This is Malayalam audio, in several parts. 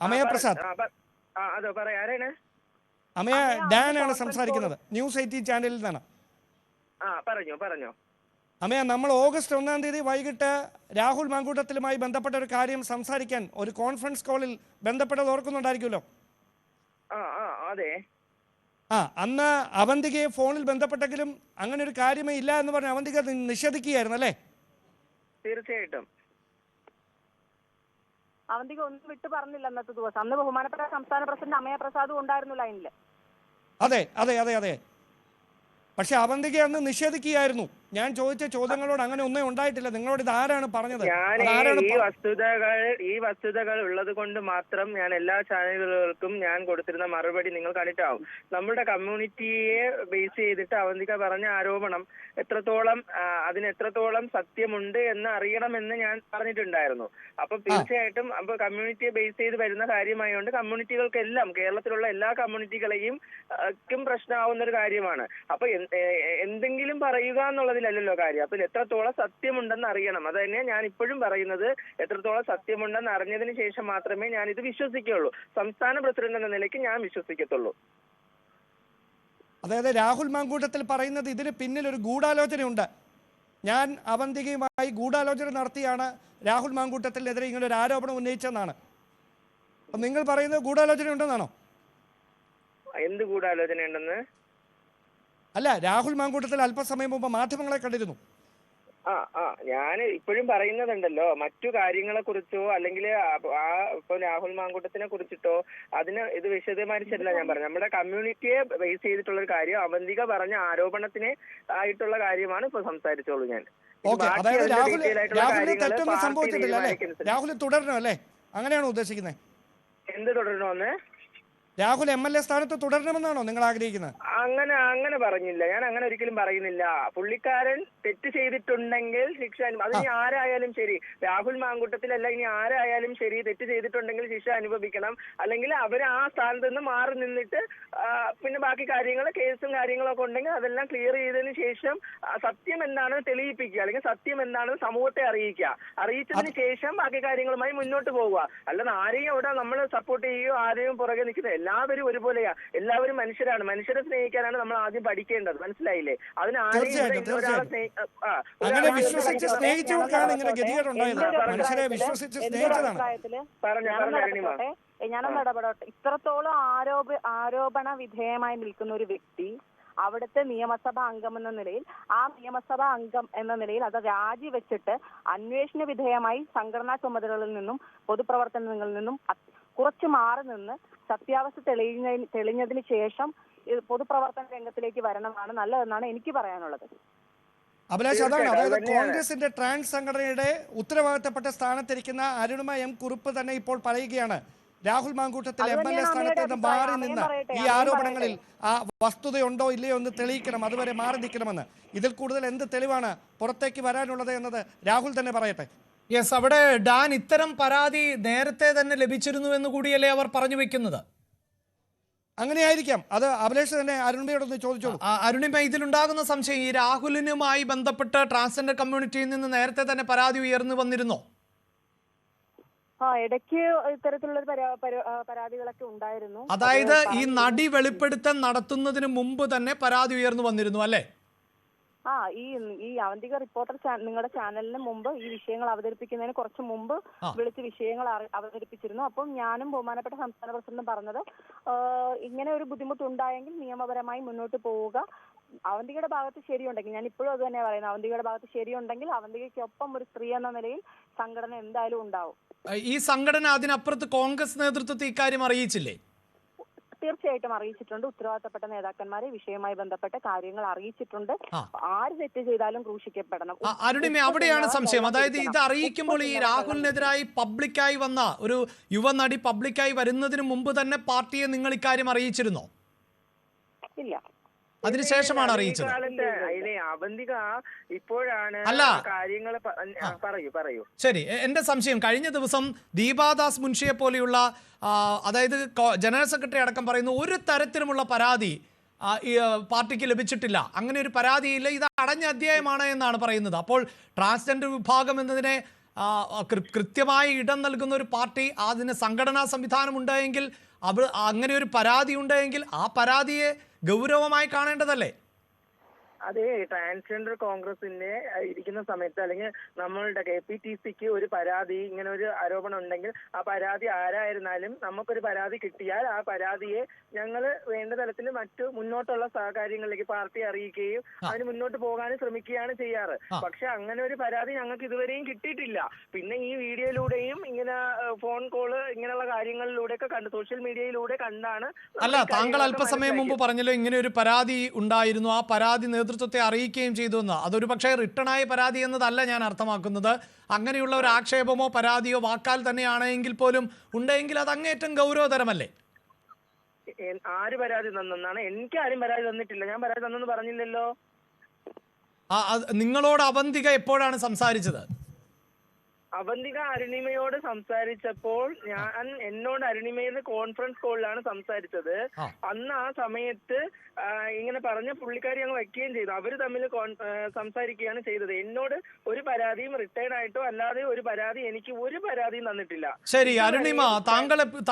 അമയ പ്രസാദ്. അതോ പറയാ, ആരാണ്? അമയ ഡാൻ ആണ് സംസാരിക്കുന്നത്, ന്യൂസ് 18 ചാനലിൽ നിന്നാണ്. പറഞ്ഞോ. അമയ, നമ്മൾ ഓഗസ്റ്റ് 1-ാം തീയതി വൈകിട്ട് രാഹുൽ മാങ്കൂട്ടത്തിലുമായി ബന്ധപ്പെട്ട ഒരു കാര്യം സംസാരിക്കാൻ ഒരു കോൺഫറൻസ് കോളിൽ ബന്ധപ്പെട്ടത് ഓർക്കുന്നുണ്ടായിരിക്കുമല്ലോ. അതെ. അന്ന് അവന്തികയെ ഫോണിൽ ബന്ധപ്പെട്ടെങ്കിലും അങ്ങനെ ഒരു കാര്യമേ ഇല്ല എന്ന് പറഞ്ഞ് അവന്തിക നിഷേധിക്കുകയായിരുന്നു അല്ലേ? തീർച്ചയായിട്ടും. അവന്തിക ഒന്നും വിട്ടു പറഞ്ഞില്ല അന്നത്തെ ദിവസം. അന്ന് ബഹുമാനപ്പെട്ട സംസ്ഥാന പ്രസിഡന്റ് അമയ പ്രസാദും ഉണ്ടായിരുന്നു ലൈനില്. അതെ. പക്ഷെ അവന്തിക അന്ന് നിഷേധിക്കുകയായിരുന്നു. ഞാൻ ചോദിച്ച ചോദ്യങ്ങളോട് അങ്ങനെ ഒന്നും ഉണ്ടായിട്ടില്ല. നിങ്ങളോട് ഇത് ആരാണ് പറഞ്ഞത്? ഈ വസ്തുതകൾ ഉള്ളത് കൊണ്ട് മാത്രം ഞാൻ എല്ലാ ചാനലുകൾക്കും ഞാൻ കൊടുത്തിരുന്ന മറുപടി നിങ്ങൾ കണ്ടിട്ടാവും. നമ്മുടെ കമ്മ്യൂണിറ്റിയെ ബേസ് ചെയ്തിട്ട് അവന്തിക പറഞ്ഞ ആരോപണം അതിന് എത്രത്തോളം സത്യമുണ്ട് എന്ന് അറിയണമെന്ന് ഞാൻ പറഞ്ഞിട്ടുണ്ടായിരുന്നു. അപ്പൊ തീർച്ചയായിട്ടും അപ്പൊ കമ്മ്യൂണിറ്റിയെ ബേസ് ചെയ്ത് വരുന്ന കാര്യമായതുകൊണ്ട് കമ്മ്യൂണിറ്റികൾക്കെല്ലാം, കേരളത്തിലുള്ള എല്ലാ കമ്മ്യൂണിറ്റികളെയും പ്രശ്നമാവുന്ന ഒരു കാര്യമാണ്. അപ്പൊ എന്തെങ്കിലും പറയുക എന്നുള്ളതിലല്ലോ കാര്യം. അപ്പൊ എത്രത്തോളം സത്യമുണ്ടെന്ന് അറിയണം. അത് തന്നെ ഞാൻ ഇപ്പോഴും പറയുന്നത്. എത്രത്തോളം സത്യമുണ്ടെന്ന് അറിഞ്ഞതിന് ശേഷം മാത്രമേ ഞാൻ ഇത് വിശ്വസിക്കുകയുള്ളൂ. സംസ്ഥാന പ്രസിഡന്റ് എന്ന നിലയ്ക്ക് ഞാൻ വിശ്വസിക്കത്തുള്ളൂ. അതായത് രാഹുൽ മാങ്കൂട്ടത്തിൽ പറയുന്നത് ഇതിന് പിന്നിൽ ഒരു ഗൂഢാലോചനയുണ്ട്. ഞാൻ അവന്തികയുമായി ഗൂഢാലോചന നടത്തിയാണ് രാഹുൽ മാങ്കൂട്ടത്തിനെതിരെ ഇങ്ങനെ ഒരു ആരോപണം ഉന്നയിച്ചെന്നാണ്. അപ്പൊ നിങ്ങൾ പറയുന്നത് ഗൂഢാലോചന ഉണ്ടെന്നാണോ? എന്ത് ഗൂഢാലോചന ഉണ്ടെന്ന്? അല്ല, രാഹുൽ മാങ്കൂട്ടത്തിൽ അല്പസമയം മുമ്പ് മാധ്യമങ്ങളെ കണ്ടിരുന്നു. ഞാൻ ഇപ്പോഴും പറയുന്നതുണ്ടല്ലോ, മറ്റു കാര്യങ്ങളെ കുറിച്ചോ അല്ലെങ്കിൽ ഇപ്പൊ രാഹുൽ മാങ്കൂട്ടത്തിനെ കുറിച്ചിട്ടോ ഇത് വിശദീകരിച്ചിട്ടില്ല. ഞാൻ പറഞ്ഞു നമ്മുടെ കമ്മ്യൂണിറ്റിയെ ബേസ് ചെയ്തിട്ടുള്ള ഒരു കാര്യം, അവന്തിക പറഞ്ഞ ആരോപണത്തിന് ആയിട്ടുള്ള കാര്യമാണ് ഇപ്പൊ സംസാരിച്ചോളൂ ഞാൻ. അതായത് രാഹുലിന് തെറ്റൊന്നും സംഭവിച്ചിട്ടില്ല അല്ലേ? രാഹുൽ തുടരണോ അല്ലേ? അങ്ങനെയാണോ ഉദ്ദേശിക്കുന്നത്? എന്ത് തുടരണമെന്ന്? രാഹുൽ MLA സ്ഥാനത്ത് തുടരണമെന്നാണോ നിങ്ങൾ ആഗ്രഹിക്കുന്നത്? അങ്ങനെ പറഞ്ഞില്ല. ഞാൻ അങ്ങനെ ഒരിക്കലും പറയുന്നില്ല. പുള്ളിക്കാരൻ തെറ്റ് ചെയ്തിട്ടുണ്ടെങ്കിൽ ശിക്ഷ, അതിന് ആരായാലും ശരി, രാഹുൽ മാങ്കൂട്ടത്തിലല്ല, ഇനി ആരായാലും ശരി, തെറ്റ് ചെയ്തിട്ടുണ്ടെങ്കിൽ ശിക്ഷ അനുഭവിക്കണം. അല്ലെങ്കിൽ അവർ ആ സ്ഥാനത്ത് നിന്ന് മാറി നിന്നിട്ട് പിന്നെ ബാക്കി കാര്യങ്ങൾ, കേസും കാര്യങ്ങളൊക്കെ ഉണ്ടെങ്കിൽ അതെല്ലാം ക്ലിയർ ചെയ്തതിന് ശേഷം സത്യം എന്താണെന്ന് തെളിയിപ്പിക്കുക, അല്ലെങ്കിൽ സത്യം എന്താണെന്ന് സമൂഹത്തെ അറിയിച്ചതിന് ശേഷം ബാക്കി കാര്യങ്ങളുമായി മുന്നോട്ട് പോവുക. അല്ലാതെ ആരെയും അവിടെ നമ്മൾ സപ്പോർട്ട് ചെയ്യുകയോ ആരെയും പുറകെ നിൽക്കുന്നത്. എല്ലാവരും ഒരുപോലെയാ, എല്ലാവരും മനുഷ്യരാണ്. മനുഷ്യരെ സ്നേഹിക്കാനാണ് നമ്മൾ ആദ്യം പഠിക്കേണ്ടത്. മനസ്സിലായില്ലേ? അതിന് ഞാനൊന്ന് ഇടപെടട്ടെ. ഇത്രത്തോളം ആരോപണ വിധേയമായി നിൽക്കുന്ന ഒരു വ്യക്തി അവിടുത്തെ നിയമസഭാ അംഗം എന്ന നിലയിൽ, ആ നിയമസഭാ അംഗം എന്ന നിലയിൽ അത് രാജിവെച്ചിട്ട് അന്വേഷണ വിധേയമായി സംഘടനാ ചുമതലകളിൽ നിന്നും പൊതുപ്രവർത്തനങ്ങളിൽ നിന്നും കുറച്ച് മാറി നിന്ന് സത്യാവസ്ഥ തെളിഞ്ഞതിന് ശേഷം പൊതുപ്രവർത്തന രംഗത്തിലേക്ക് വരണമാണ് നല്ലതെന്നാണ് എനിക്ക് പറയാനുള്ളത്. അഭിലാഷ്, അതാണ്. അതായത് കോൺഗ്രസിന്റെ ട്രാൻസ് സംഘടനയുടെ ഉത്തരവാദിത്തപ്പെട്ട സ്ഥാനത്തിരിക്കുന്ന അരുണിമ M. കുറുപ്പ് തന്നെ ഇപ്പോൾ പറയുകയാണ്, രാഹുൽ മാങ്കൂട്ടത്തിൽ MLA സ്ഥാനത്ത് നിന്ന് മാറി നിന്ന് ഈ ആരോപണങ്ങളിൽ വസ്തുതയുണ്ടോ ഇല്ലയോ എന്ന് തെളിയിക്കണം, അതുവരെ മാറി നിൽക്കണമെന്ന്. ഇതിൽ കൂടുതൽ എന്ത് തെളിവാണ് പുറത്തേക്ക് വരാനുള്ളത് എന്നത് രാഹുൽ തന്നെ പറയട്ടെ. യെസ്, അവിടെ ഡാൻ ഇത്തരം പരാതി നേരത്തെ തന്നെ ലഭിച്ചിരുന്നു എന്ന് കൂടിയല്ലേ അവർ പറഞ്ഞു വെക്കുന്നത്? അങ്ങനെയായിരിക്കാം. അത് അഭിലാഷ് തന്നെ അരുണിമയോടൊന്ന് ചോദിച്ചോളൂ. അരുണിമ, ഇതിലുണ്ടാകുന്ന സംശയം, ഈ രാഹുലിനുമായി ബന്ധപ്പെട്ട് ട്രാൻസ്ജെൻഡർ കമ്മ്യൂണിറ്റിയിൽ നിന്ന് നേരത്തെ തന്നെ പരാതി ഉയർന്നു വന്നിരുന്നോ? ഇടയ്ക്ക് ഇത്തരത്തിലുള്ള പരാതികളൊക്കെ ഉണ്ടായിരുന്നു. അതായത് ഈ നടി വെളിപ്പെടുത്തൽ നടത്തുന്നതിന് മുമ്പ് തന്നെ പരാതി ഉയർന്നു വന്നിരുന്നു അല്ലേ? ഈ അവന്തിക റിപ്പോർട്ടർ നിങ്ങളുടെ ചാനലിന് മുമ്പ് ഈ വിഷയങ്ങൾ അവതരിപ്പിക്കുന്നതിന് കുറച്ച് മുമ്പ് വിളിച്ച് വിഷയങ്ങൾ അവതരിപ്പിച്ചിരുന്നു. അപ്പം ഞാനും ബഹുമാനപ്പെട്ട സംസ്ഥാന പ്രസിഡന്റും പറഞ്ഞത്, ഇങ്ങനെ ഒരു ബുദ്ധിമുട്ടുണ്ടായെങ്കിൽ നിയമപരമായി മുന്നോട്ട് പോവുക. അവന്തികയുടെ ഭാഗത്ത് ശരിയുണ്ടെങ്കിൽ, ഞാൻ ഇപ്പോഴും അത് തന്നെ പറയുന്നത്, അവന്തികയുടെ ഭാഗത്ത് ശരിയുണ്ടെങ്കിൽ അവന്തികയ്ക്കൊപ്പം ഒരു സ്ത്രീ എന്ന നിലയിൽ സംഘടന എന്തായാലും ഉണ്ടാവും. ഈ സംഘടന അതിനപ്പുറത്ത് കോൺഗ്രസ് നേതൃത്വത്തെ ഇക്കാര്യം അറിയിച്ചില്ലേ? തീർച്ചയായിട്ടും അറിയിച്ചിട്ടുണ്ട്. ഉത്തരവാദിത്തപ്പെട്ട നേതാക്കന്മാരെ വിഷയവുമായി ബന്ധപ്പെട്ട കാര്യങ്ങൾ അറിയിച്ചിട്ടുണ്ട്. ആര് തെറ്റ് ചെയ്താലും ക്രൂശിക്കപ്പെടണം. അരുണിമ, അവിടെയാണ് സംശയം. അതായത് ഇത് അറിയിക്കുമ്പോൾ ഈ രാഹുലിനെതിരായി പബ്ലിക്കായി വന്ന ഒരു യുവനടി പബ്ലിക്കായി വരുന്നതിന് മുമ്പ് തന്നെ പാർട്ടിയെ നിങ്ങൾ ഇക്കാര്യം അറിയിച്ചിരുന്നോ? ഇല്ല, അതിനുശേഷമാണ് അറിയിച്ചത്. അവന്തിക ഇപ്പോഴാണ് കാര്യങ്ങൾ പറയൂ. ശരി, എന്റെ സംശയം, കഴിഞ്ഞ ദിവസം ദീപാദാസ് മുൻഷിയെ പോലെയുള്ള, അതായത് ജനറൽ സെക്രട്ടറി അടക്കം പറയുന്നു, ഒരു തരത്തിലുമുള്ള പരാതി പാർട്ടിക്ക് ലഭിച്ചിട്ടില്ല, അങ്ങനെ ഒരു പരാതിയില്ല, ഇത് അടഞ്ഞ അധ്യായമാണ് എന്നാണ് പറയുന്നത്. അപ്പോൾ ട്രാൻസ്ജെൻഡർ വിഭാഗം എന്നതിനെ കൃത്യമായി ഇടം നൽകുന്ന ഒരു പാർട്ടി, അതിന് സംഘടനാ സംവിധാനം ഉണ്ടെങ്കിൽ അങ്ങനെ ഒരു പരാതി ഉണ്ടെങ്കിൽ ആ പരാതിയെ ഗൗരവമായി കാണേണ്ടതല്ലേ? അതെ, ട്രാൻസ്ജെൻഡർ കോൺഗ്രസിന്റെ ഇരിക്കുന്ന സമയത്ത് അല്ലെങ്കിൽ നമ്മളുടെ KPTCക്ക് ഒരു പരാതി, ഇങ്ങനെ ഒരു ആരോപണം ഉണ്ടെങ്കിൽ ആ പരാതി ആരായിരുന്നാലും നമുക്കൊരു പരാതി കിട്ടിയാൽ ആ പരാതിയെ ഞങ്ങൾ വേണ്ട തലത്തിൽ മറ്റു മുന്നോട്ടുള്ള കാര്യങ്ങളിലേക്ക് പാർട്ടി അറിയിക്കുകയും അതിന് മുന്നോട്ട് പോകാനും ശ്രമിക്കുകയാണ് ചെയ്യാറ്. പക്ഷെ അങ്ങനെ ഒരു പരാതി ഞങ്ങൾക്ക് ഇതുവരെയും കിട്ടിയിട്ടില്ല. പിന്നെ ഈ വീഡിയോയിലൂടെയും ഇങ്ങനെ ഫോൺ കോള് ഇങ്ങനെയുള്ള കാര്യങ്ങളിലൂടെയൊക്കെ കണ്ട്, സോഷ്യൽ മീഡിയയിലൂടെ കണ്ടാണ്. അല്ല, താങ്കൾ അല്പസമയം മുമ്പ് പറഞ്ഞല്ലോ ഇങ്ങനെ ഒരു പരാതി ഉണ്ടായിരുന്നു, ആ പരാതി നേതൃത്വത്തെ അറിയിക്കുകയും ചെയ്തു എന്ന്. അതൊരു പക്ഷേ റിട്ടേൺ ആയ പരാതി എന്നതല്ല ഞാൻ അർത്ഥമാക്കുന്നത്. അങ്ങനെയുള്ള ഒരു ആക്ഷേപമോ പരാതിയോ വാക്കാൽ തന്നെയാണെങ്കിൽ പോലും ഉണ്ടെങ്കിൽ അത് അങ്ങേറ്റം ഗൗരവതരമല്ലേ? ആര് പരാതി തന്നെന്നാണ്? എനിക്ക് ആരും പരാതി തന്നിട്ടില്ല. ഞാൻ പരാതി തന്നെന്ന് പറഞ്ഞില്ലല്ലോ. നിങ്ങളോട് അവന്തിക എപ്പോഴാണ് സംസാരിച്ചത്? അവന്തിക അരുണിമയോട് സംസാരിച്ചപ്പോൾ എന്നോട് അരുണിമയിൽ കോൺഫറൻസ് കോളിലാണ് സംസാരിച്ചത്. അന്ന് ആ സമയത്ത് ഇങ്ങനെ പറഞ്ഞ പുള്ളിക്കാരി അങ്ങ് വയ്ക്കുകയും ചെയ്തു. അവര് തമ്മിൽ സംസാരിക്കുകയാണ് ചെയ്തത്. എന്നോട് ഒരു പരാതിയും റിട്ടേൺ ആയിട്ടോ അല്ലാതെ ഒരു പരാതി, എനിക്ക് ഒരു പരാതിയും തന്നിട്ടില്ല. ശരി അരുണിമ,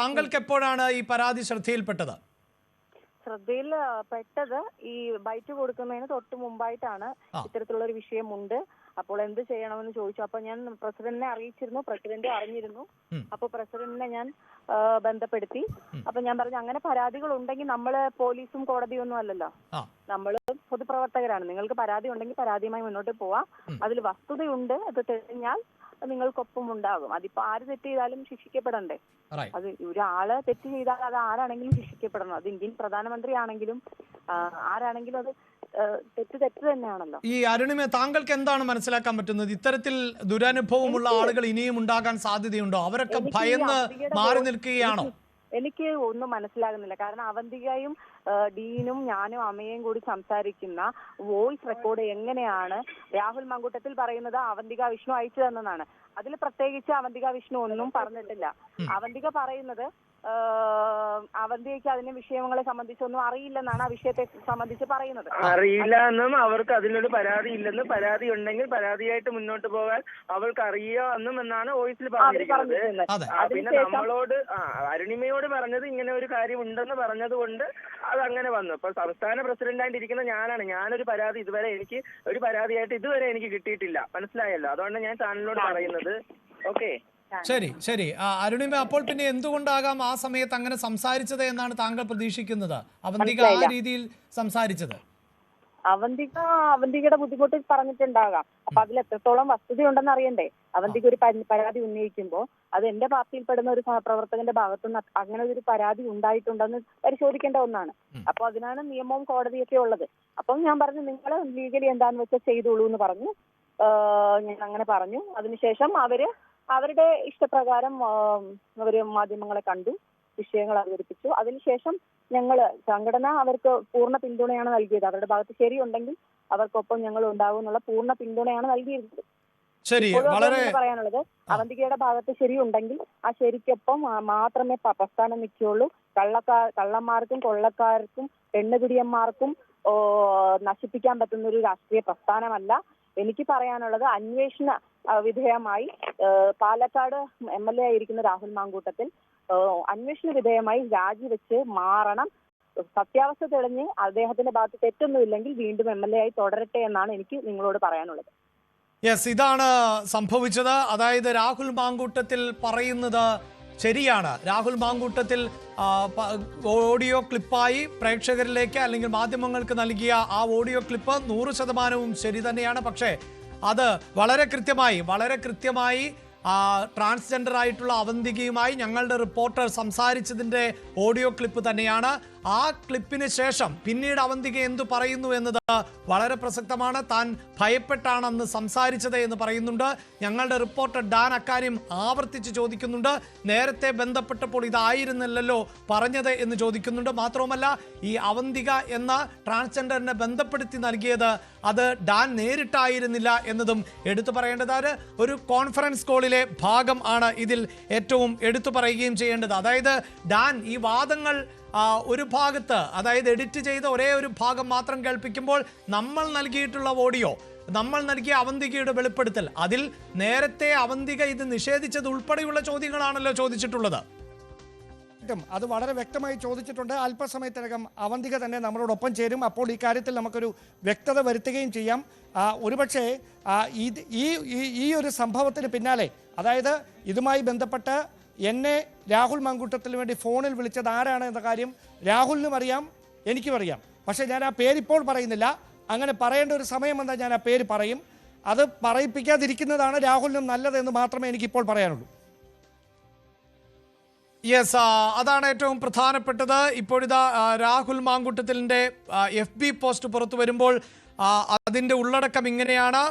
താങ്കൾക്ക് എപ്പോഴാണ് ഈ പരാതി ശ്രദ്ധയിൽപ്പെട്ടത്? ശ്രദ്ധയിൽപ്പെട്ടത് ഈ ബൈറ്റ് കൊടുക്കുന്നതിന് തൊട്ട് മുമ്പായിട്ടാണ്. ഇത്തരത്തിലുള്ള ഒരു വിഷയമുണ്ട്, അപ്പോൾ എന്ത് ചെയ്യണമെന്ന് ചോദിച്ചു. അപ്പൊ ഞാൻ പ്രസിഡന്റിനെ അറിയിച്ചിരുന്നു, പ്രസിഡന്റ് അറിഞ്ഞിരുന്നു. അപ്പൊ പ്രസിഡന്റിനെ ഞാൻ ബന്ധപ്പെടുത്തി. അപ്പൊ ഞാൻ പറഞ്ഞു, അങ്ങനെ പരാതികൾ ഉണ്ടെങ്കിൽ നമ്മള് പോലീസും കോടതിയും ഒന്നും അല്ലല്ലോ, നമ്മള് പൊതുപ്രവർത്തകരാണ്. നിങ്ങൾക്ക് പരാതി ഉണ്ടെങ്കിൽ പരാതിയുമായി മുന്നോട്ട് പോവാം. അതിൽ വസ്തുതയുണ്ട്, അത് തെളിഞ്ഞാൽ നിങ്ങൾക്കൊപ്പം ഉണ്ടാകും. അതിപ്പോ ആര് തെറ്റ് ചെയ്താലും ശിക്ഷിക്കപ്പെടണ്ടേ? അത് ഒരാള് തെറ്റ് ചെയ്താൽ അത് ആരാണെങ്കിലും ശിക്ഷിക്കപ്പെടണം. അത് ഇന്ത്യൻ പ്രധാനമന്ത്രി ആണെങ്കിലും ആരാണെങ്കിലും അത് തെറ്റ് തന്നെയാണല്ലോ. ഈ അരുണിമ, താങ്കൾക്ക് എന്താണ് മനസ്സിലാക്കാൻ പറ്റുന്നത്? ഇത്തരത്തിൽ ദുരനുഭവമുള്ള ആളുകൾ ഇനിയും ഉണ്ടാകാൻ സാധ്യതയുണ്ടോ? അവരൊക്കെ ഭയന്ന് മാറി നിൽക്കുകയാണോ? എനിക്ക് ഒന്നും മനസ്സിലാകുന്നില്ല. കാരണം അവന്തികയും ഡീനും ഞാനും അമ്മയും കൂടി സംസാരിക്കുന്ന വോയിസ് റെക്കോർഡ് എങ്ങനെയാണ് രാഹുൽ മങ്കൂട്ടത്തിൽ പറയുന്നത് അവന്തിക വിഷ്ണു അയച്ചു തന്നതാണ്. അതിൽ പ്രത്യേകിച്ച് അവന്തിക വിഷ്ണു ഒന്നും പറഞ്ഞിട്ടില്ല. അവന്തിക പറയുന്നത് അവന്തികയ്ക്ക് അതിന്റെ വിഷയങ്ങളെ സംബന്ധിച്ചൊന്നും അറിയില്ലെന്നാണ് ആ വിഷയത്തെ സംബന്ധിച്ച് പറയുന്നത്. അറിയില്ല എന്നും അവർക്ക് അതിലൊരു പരാതി ഇല്ലെന്നും, പരാതി ഉണ്ടെങ്കിൽ പരാതിയായിട്ട് മുന്നോട്ട് പോകാൻ അവൾക്ക് അറിയാമെന്നും എന്നാണ് വോയിസിൽ പറഞ്ഞിരിക്കുന്നത്. പിന്നെ നമ്മളോട് അരുണിമയോട് പറഞ്ഞത് ഇങ്ങനെ ഒരു കാര്യം ഉണ്ടെന്ന് പറഞ്ഞത് കൊണ്ട് അത് അങ്ങനെ വന്നു. ഇപ്പൊ സംസ്ഥാന പ്രസിഡന്റായിട്ട് ഇരിക്കുന്ന ഞാനാണ്. ഞാനൊരു പരാതി ഇതുവരെ, എനിക്ക് ഒരു പരാതിയായിട്ട് ഇതുവരെ എനിക്ക് കിട്ടിയിട്ടില്ല. മനസ്സിലായല്ലോ? അതുകൊണ്ട് ഞാൻ ചാനലിനോട് പറയുന്നത്. ഓക്കെ, ശരി അരുണിമ, അപ്പോൾ പിന്നെ എന്തുകൊണ്ടാകാം ആ സമയത്ത് അങ്ങനെ സംസാരിച്ചത് എന്നാണ് താങ്കൾ പ്രതീക്ഷിക്കുന്നത്? അവന്തിക ആ രീതിയിൽ സംസാരിച്ചത്? അവന്തികയുടെ ബുദ്ധിമുട്ട് പറഞ്ഞിട്ടുണ്ടാകാം. അപ്പൊ അതിൽ എത്രത്തോളം വസ്തുതയുണ്ടെന്ന് അറിയണ്ടേ? അവന്തിക ഒരു പരാതി ഉന്നയിക്കുമ്പോൾ അത് എന്റെ പാർട്ടിയിൽപ്പെടുന്ന ഒരു സഹപ്രവർത്തകന്റെ ഭാഗത്തുനിന്ന് അങ്ങനെ ഒരു പരാതി ഉണ്ടായിട്ടുണ്ടെന്ന് പരിശോധിക്കേണ്ട ഒന്നാണ്. അപ്പൊ അതിനാണ് നിയമവും കോടതിയൊക്കെ ഉള്ളത്. അപ്പം ഞാൻ പറഞ്ഞു, നിങ്ങൾ ലീഗലി എന്താന്ന് വെച്ചാൽ ചെയ്തോളൂ എന്ന് പറഞ്ഞു. ഞാൻ അങ്ങനെ പറഞ്ഞു. അതിനുശേഷം അവരുടെ ഇഷ്ടപ്രകാരം അവര് മാധ്യമങ്ങളെ കണ്ടു, വിഷയങ്ങൾ അവതരിപ്പിച്ചു. അതിനുശേഷം സംഘടന അവർക്ക് പൂർണ്ണ പിന്തുണയാണ് നൽകിയത്. അവരുടെ ഭാഗത്ത് ശരിയുണ്ടെങ്കിൽ അവർക്കൊപ്പം ഞങ്ങൾ ഉണ്ടാകും എന്നുള്ള പൂർണ്ണ പിന്തുണയാണ് നൽകിയിരുന്നത്. പറയാനുള്ളത്, അവന്തികയുടെ ഭാഗത്ത് ശരിയുണ്ടെങ്കിൽ ആ ശരിക്കൊപ്പം മാത്രമേ പ്രസ്ഥാനം നിൽക്കുകയുള്ളൂ. കള്ളന്മാർക്കും കൊള്ളക്കാർക്കും പെണ്ണുപിടിയന്മാർക്കും നശിപ്പിക്കാൻ പറ്റുന്ന ഒരു രാഷ്ട്രീയ പ്രസ്ഥാനമല്ല. എനിക്ക് പറയാനുള്ളത്, അന്വേഷണ വിധേയമായി പാലക്കാട് MLA ആയിരിക്കുന്ന രാഹുൽ മാങ്കൂട്ടത്തിൽ അന്വേഷണ വിധേയമായി രാജിവെച്ച് മാറണം. സത്യാവസ്ഥ തെളിഞ്ഞ് അദ്ദേഹത്തിന്റെ ഭാഗത്ത് തെറ്റൊന്നുമില്ലെങ്കിൽ വീണ്ടും MLA ആയി തുടരട്ടെ എന്നാണ് എനിക്ക് നിങ്ങളോട് പറയാനുള്ളത്. യെസ്, ഇതാണ് സംഭവിച്ചത്. അതായത് രാഹുൽ മാങ്കൂട്ടത്തിൽ പറയുന്നത് ശരിയാണ്. രാഹുൽ മാങ്കൂട്ടത്തിൽ ഓഡിയോ ക്ലിപ്പായി പ്രേക്ഷകരിലേക്ക് അല്ലെങ്കിൽ മാധ്യമങ്ങൾക്ക് നൽകിയ ആ ഓഡിയോ ക്ലിപ്പ് 100% ശരി തന്നെയാണ്. പക്ഷേ അത് വളരെ കൃത്യമായി ട്രാൻസ്ജെൻഡർ ആയിട്ടുള്ള അവന്തികയുമായി ഞങ്ങളുടെ റിപ്പോർട്ടർ സംസാരിച്ചതിൻ്റെ ഓഡിയോ ക്ലിപ്പ് തന്നെയാണ്. ആ ക്ലിപ്പിന് ശേഷം പിന്നീട് അവന്തിക എന്തു പറയുന്നു എന്നത് വളരെ പ്രസക്തമാണ്. താൻ ഭയപ്പെട്ടാണ് അന്ന് സംസാരിച്ചത് എന്ന് പറയുന്നുണ്ട്. ഞങ്ങളുടെ റിപ്പോർട്ടർ ഡാൻ അക്കാര്യം ആവർത്തിച്ച് ചോദിക്കുന്നുണ്ട്. നേരത്തെ ബന്ധപ്പെട്ടപ്പോൾ ഇതായിരുന്നില്ലല്ലോ പറഞ്ഞത് എന്ന് ചോദിക്കുന്നുണ്ട്. മാത്രവുമല്ല, ഈ അവന്തിക എന്ന ട്രാൻസ്ജെൻഡറിനെ ബന്ധപ്പെടുത്തി നൽകിയത് അത് ഡാൻ നേരിട്ടായിരുന്നില്ല എന്നതും എടുത്തു പറയേണ്ടതാണ്. ഒരു കോൺഫറൻസ് കോളിലെ ഭാഗം ആണ് ഇതിൽ ഏറ്റവും എടുത്തു പറയുകയും ചെയ്യേണ്ടത്. അതായത് ഡാൻ ഈ വാദങ്ങൾ ഒരു ഭാഗത്ത്, അതായത് എഡിറ്റ് ചെയ്ത ഒരേ ഒരു ഭാഗം മാത്രം കേൾപ്പിക്കുമ്പോൾ നമ്മൾ നൽകിയിട്ടുള്ള ഓഡിയോ, നമ്മൾ നൽകിയ അവന്തികയുടെ വെളിപ്പെടുത്തൽ, അതിൽ നേരത്തെ അവന്തിക ഇത് നിഷേധിച്ചത് ഉൾപ്പെടെയുള്ള ചോദ്യങ്ങളാണല്ലോ ചോദിച്ചിട്ടുള്ളത്. അത് വളരെ വ്യക്തമായി ചോദിച്ചിട്ടുണ്ട്. അല്പസമയത്തിനകം അവന്തിക തന്നെ നമ്മളോടൊപ്പം ചേരും. അപ്പോൾ ഈ കാര്യത്തിൽ നമുക്കൊരു വ്യക്തത വരുത്തുകയും ചെയ്യാം. ഒരുപക്ഷെ ഈ ഒരു സംഭവത്തിന് പിന്നാലെ, അതായത് ഇതുമായി ബന്ധപ്പെട്ട് എന്നെ രാഹുൽ മാങ്കൂട്ടത്തിന് വേണ്ടി ഫോണിൽ വിളിച്ചത് ആരാണ് എന്ന കാര്യം രാഹുലിനും അറിയാം, എനിക്കും അറിയാം. പക്ഷേ ഞാൻ ആ പേരിപ്പോൾ പറയുന്നില്ല. അങ്ങനെ പറയേണ്ട ഒരു സമയം വന്നാൽ ഞാൻ ആ പേര് പറയും. അത് പറയിപ്പിക്കാതിരിക്കുന്നതാണ് രാഹുലിനും നല്ലതെന്ന് മാത്രമേ എനിക്കിപ്പോൾ പറയാനുള്ളൂ. യെസ്, അതാണ് ഏറ്റവും പ്രധാനപ്പെട്ടത്. ഇപ്പോഴിതാ രാഹുൽ മാങ്കൂട്ടത്തിലിൻ്റെ FB പോസ്റ്റ് പുറത്തു വരുമ്പോൾ അതിൻ്റെ ഉള്ളടക്കം ഇങ്ങനെയാണ്.